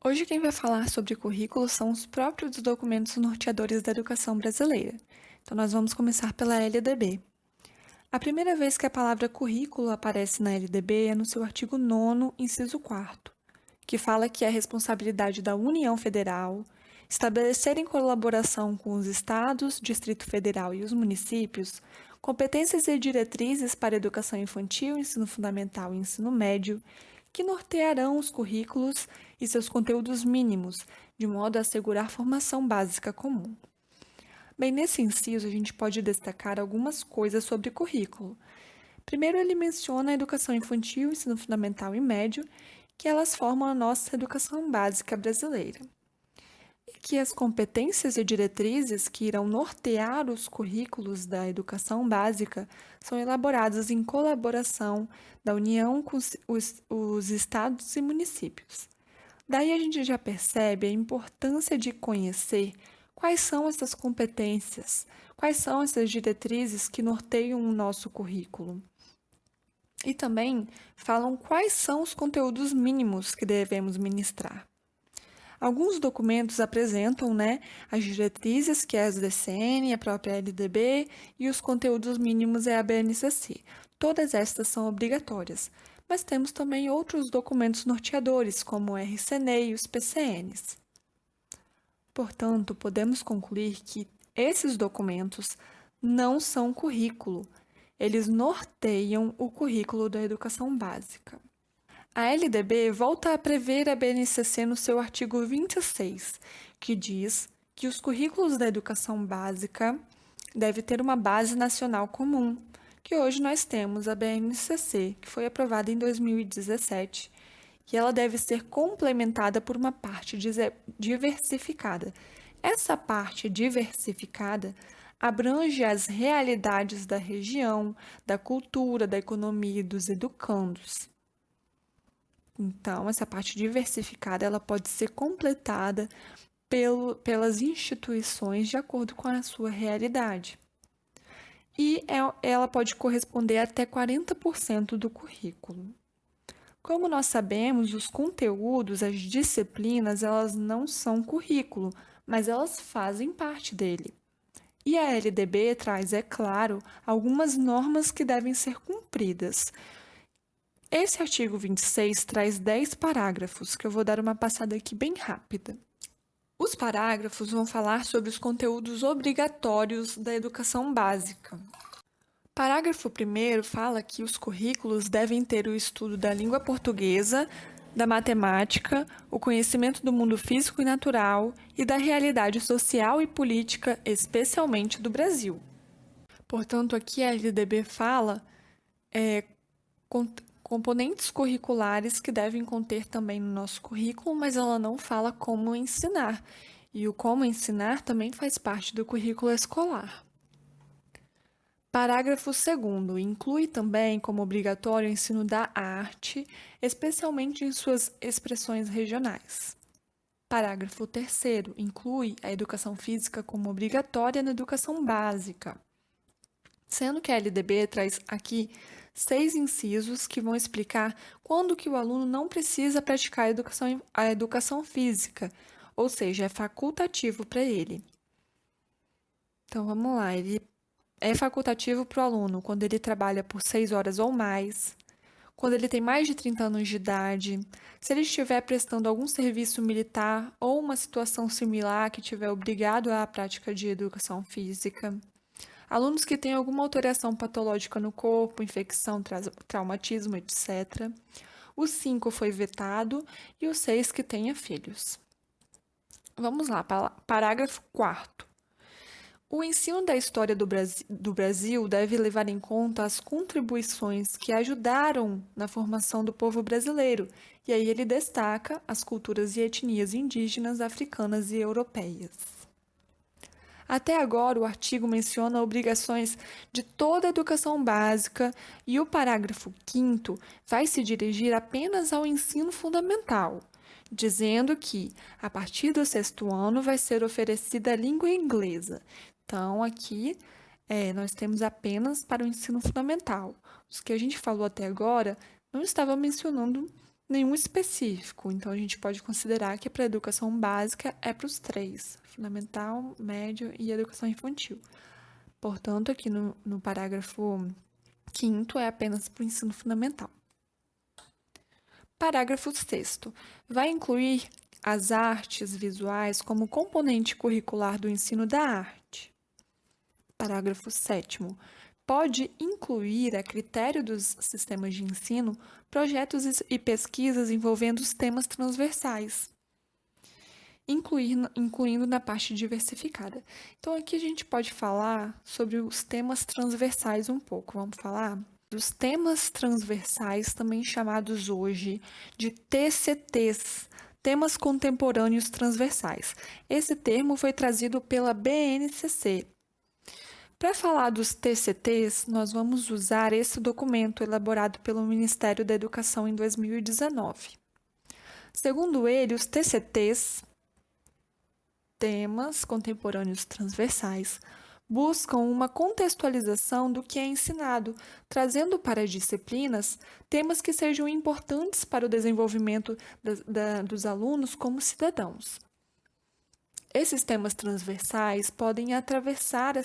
Hoje quem vai falar sobre currículo são os próprios documentos norteadores da educação brasileira. Então nós vamos começar pela LDB. A primeira vez que a palavra currículo aparece na LDB é no seu artigo 9º, inciso 4º, que fala que é a responsabilidade da União Federal estabelecer em colaboração com os estados, Distrito Federal e os municípios competências e diretrizes para a educação infantil, ensino fundamental e ensino médio, que nortearão os currículos e seus conteúdos mínimos, de modo a assegurar formação básica comum. Bem, nesse inciso, a gente pode destacar algumas coisas sobre currículo. Primeiro, ele menciona a educação infantil, ensino fundamental e médio, que elas formam a nossa educação básica brasileira. E que as competências e diretrizes que irão nortear os currículos da educação básica são elaboradas em colaboração da União com os estados e municípios. Daí a gente já percebe a importância de conhecer quais são essas competências, quais são essas diretrizes que norteiam o nosso currículo. E também falam quais são os conteúdos mínimos que devemos ministrar. Alguns documentos apresentam, as diretrizes, que é as DCN, a própria LDB, e os conteúdos mínimos é a BNCC. Todas estas são obrigatórias, mas temos também outros documentos norteadores, como o RCNE e os PCNs. Portanto, podemos concluir que esses documentos não são currículo, eles norteiam o currículo da educação básica. A LDB volta a prever a BNCC no seu artigo 26, que diz que os currículos da educação básica devem ter uma base nacional comum, que hoje nós temos a BNCC, que foi aprovada em 2017, e ela deve ser complementada por uma parte diversificada. Essa parte diversificada abrange as realidades da região, da cultura, da economia e dos educandos. Então, essa parte diversificada ela pode ser completada pelas instituições de acordo com a sua realidade. E ela pode corresponder até 40% do currículo. Como nós sabemos, os conteúdos, as disciplinas, elas não são currículo, mas elas fazem parte dele. E a LDB traz, é claro, algumas normas que devem ser cumpridas. Esse artigo 26 traz 10 parágrafos, que eu vou dar uma passada aqui bem rápida. Os parágrafos vão falar sobre os conteúdos obrigatórios da educação básica. Parágrafo 1º fala que os currículos devem ter o estudo da língua portuguesa, da matemática, o conhecimento do mundo físico e natural e da realidade social e política, especialmente do Brasil. Portanto, aqui a LDB fala componentes curriculares que devem conter também no nosso currículo, mas ela não fala como ensinar. E o como ensinar também faz parte do currículo escolar. Parágrafo 2º inclui também como obrigatório o ensino da arte, especialmente em suas expressões regionais. Parágrafo 3º inclui a educação física como obrigatória na educação básica, sendo que a LDB traz aqui 6 incisos que vão explicar quando que o aluno não precisa praticar a educação física, ou seja, é facultativo para ele. Então, vamos lá, ele é facultativo para o aluno quando ele trabalha por 6 horas ou mais, quando ele tem mais de 30 anos de idade, se ele estiver prestando algum serviço militar ou uma situação similar que estiver obrigado à prática de educação física, alunos que têm alguma alteração patológica no corpo, infecção, traumatismo, etc. O 5 foi vetado e o 6 que tenha filhos. Vamos lá, parágrafo 4º. O ensino da história do Brasil deve levar em conta as contribuições que ajudaram na formação do povo brasileiro, e aí ele destaca as culturas e etnias indígenas, africanas e europeias. Até agora, o artigo menciona obrigações de toda a educação básica e o parágrafo 5º vai se dirigir apenas ao ensino fundamental, dizendo que, a partir do 6º ano, vai ser oferecida a língua inglesa. Então, aqui, nós temos apenas para o ensino fundamental. Os que a gente falou até agora não estava mencionando nenhum específico, então a gente pode considerar que para a educação básica é para os três, fundamental, médio e educação infantil. Portanto, aqui no parágrafo 5º é apenas para o ensino fundamental. Parágrafo 6º. Vai incluir as artes visuais como componente curricular do ensino da arte. Parágrafo 7º. Pode incluir, a critério dos sistemas de ensino, projetos e pesquisas envolvendo os temas transversais, incluindo na parte diversificada. Então, aqui a gente pode falar sobre os temas transversais um pouco. Vamos falar dos temas transversais, também chamados hoje de TCTs, temas contemporâneos transversais. Esse termo foi trazido pela BNCC. Para falar dos TCTs, nós vamos usar esse documento elaborado pelo Ministério da Educação em 2019. Segundo ele, os TCTs, temas contemporâneos transversais, buscam uma contextualização do que é ensinado, trazendo para as disciplinas temas que sejam importantes para o desenvolvimento dos alunos como cidadãos. Esses temas transversais podem atravessar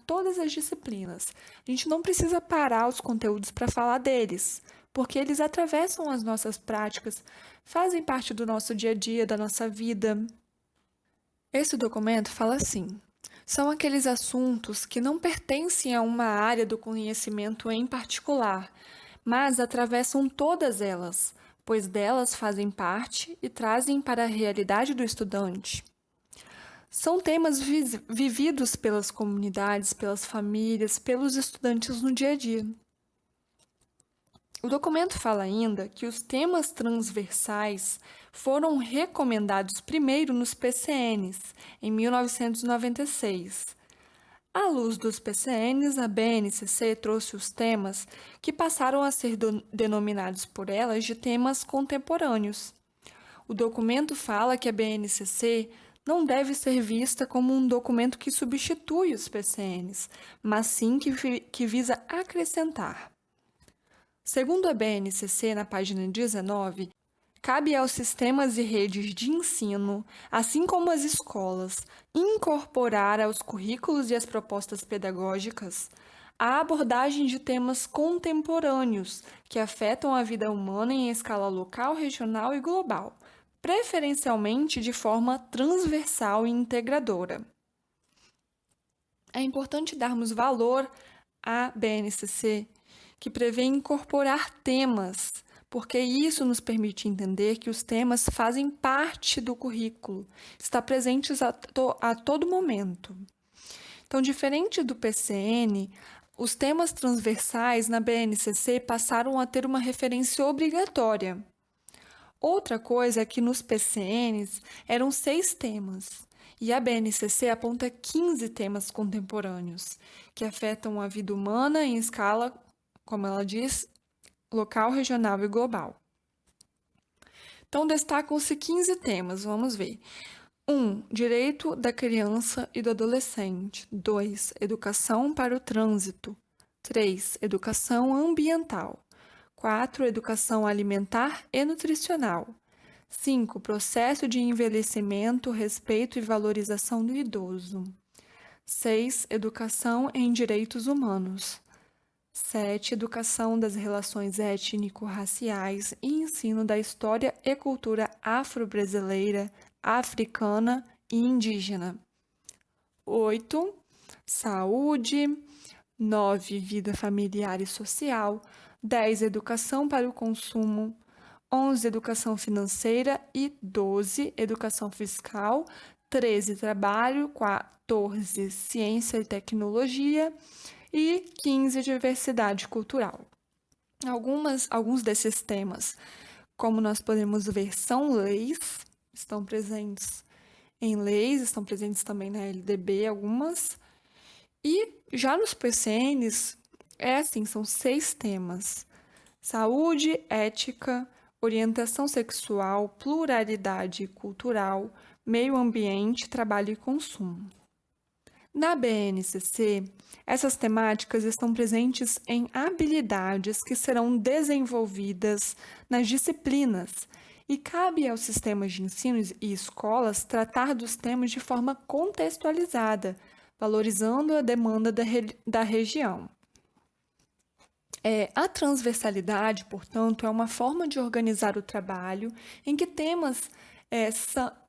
todas as disciplinas. A gente não precisa parar os conteúdos para falar deles, porque eles atravessam as nossas práticas, fazem parte do nosso dia a dia, da nossa vida. Esse documento fala assim: são aqueles assuntos que não pertencem a uma área do conhecimento em particular, mas atravessam todas elas, pois delas fazem parte e trazem para a realidade do estudante. São temas vividos pelas comunidades, pelas famílias, pelos estudantes no dia a dia. O documento fala ainda que os temas transversais foram recomendados primeiro nos PCNs, em 1996. À luz dos PCNs, a BNCC trouxe os temas que passaram a ser denominados por elas de temas contemporâneos. O documento fala que a BNCC não deve ser vista como um documento que substitui os PCNs, mas sim que visa acrescentar. Segundo a BNCC, na página 19, cabe aos sistemas e redes de ensino, assim como às escolas, incorporar aos currículos e às propostas pedagógicas a abordagem de temas contemporâneos que afetam a vida humana em escala local, regional e global, preferencialmente de forma transversal e integradora. É importante darmos valor à BNCC, que prevê incorporar temas, porque isso nos permite entender que os temas fazem parte do currículo, está presentes a todo momento. Então, diferente do PCN, os temas transversais na BNCC passaram a ter uma referência obrigatória. Outra coisa é que nos PCNs eram 6 temas, e a BNCC aponta 15 temas contemporâneos, que afetam a vida humana em escala, como ela diz, local, regional e global. Então, destacam-se 15 temas, vamos ver. 1. Direito da criança e do adolescente. 2. Educação para o trânsito. 3. Educação ambiental. 4. Educação alimentar e nutricional. 5. Processo de envelhecimento, respeito e valorização do idoso. 6. Educação em direitos humanos. 7. Educação das relações étnico-raciais e ensino da história e cultura afro-brasileira, africana e indígena. 8. Saúde. 9. Vida familiar e social. 10. Educação para o consumo. 11. Educação financeira e 12. Educação fiscal. 13. Trabalho. 14. Ciência e tecnologia. E 15. Diversidade cultural. Alguns desses temas, como nós podemos ver, são leis, estão presentes em leis, estão presentes também na LDB, algumas. E já nos PCNs, são 6 temas: saúde, ética, orientação sexual, pluralidade cultural, meio ambiente, trabalho e consumo. Na BNCC, essas temáticas estão presentes em habilidades que serão desenvolvidas nas disciplinas e cabe aos sistemas de ensino e escolas tratar dos temas de forma contextualizada, valorizando a demanda da região. A transversalidade, portanto, é uma forma de organizar o trabalho em que temas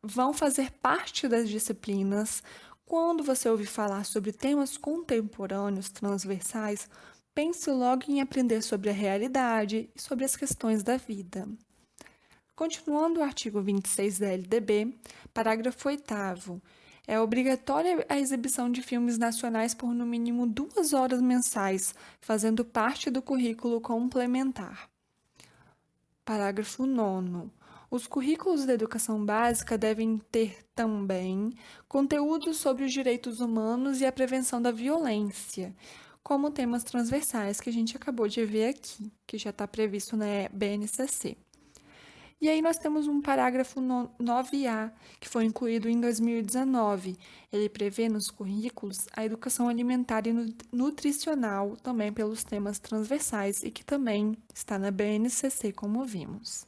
vão fazer parte das disciplinas. Quando você ouvir falar sobre temas contemporâneos transversais, pense logo em aprender sobre a realidade e sobre as questões da vida. Continuando o artigo 26 da LDB, parágrafo 8º, é obrigatória a exibição de filmes nacionais por no mínimo 2 horas mensais, fazendo parte do currículo complementar. Parágrafo 9º. Os currículos da educação básica devem ter também conteúdos sobre os direitos humanos e a prevenção da violência, como temas transversais que a gente acabou de ver aqui, que já está previsto na BNCC. E aí nós temos um parágrafo 9A, que foi incluído em 2019. Ele prevê nos currículos a educação alimentar e nutricional, também pelos temas transversais, e que também está na BNCC, como vimos.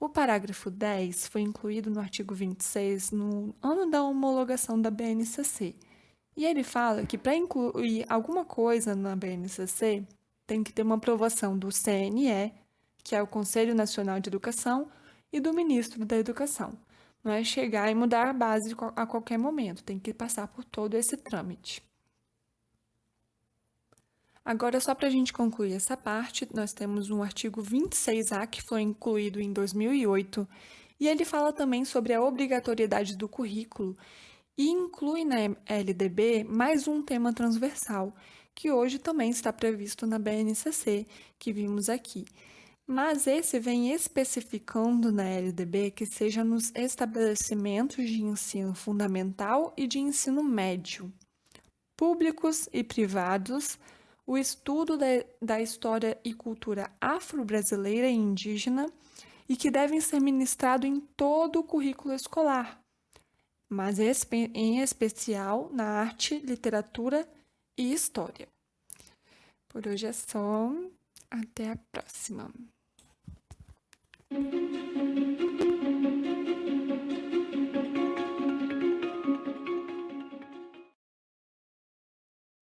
O parágrafo 10 foi incluído no artigo 26, no ano da homologação da BNCC. E ele fala que para incluir alguma coisa na BNCC, tem que ter uma aprovação do CNE, que é o Conselho Nacional de Educação, e do Ministro da Educação. Não é chegar e mudar a base a qualquer momento, tem que passar por todo esse trâmite. Agora, só para a gente concluir essa parte, nós temos um artigo 26A, que foi incluído em 2008, e ele fala também sobre a obrigatoriedade do currículo e inclui na LDB mais um tema transversal, que hoje também está previsto na BNCC, que vimos aqui. Mas esse vem especificando na LDB que seja nos estabelecimentos de ensino fundamental e de ensino médio, públicos e privados, o estudo da história e cultura afro-brasileira e indígena e que devem ser ministrados em todo o currículo escolar, mas em especial na arte, literatura e história. Por hoje é só. Até a próxima!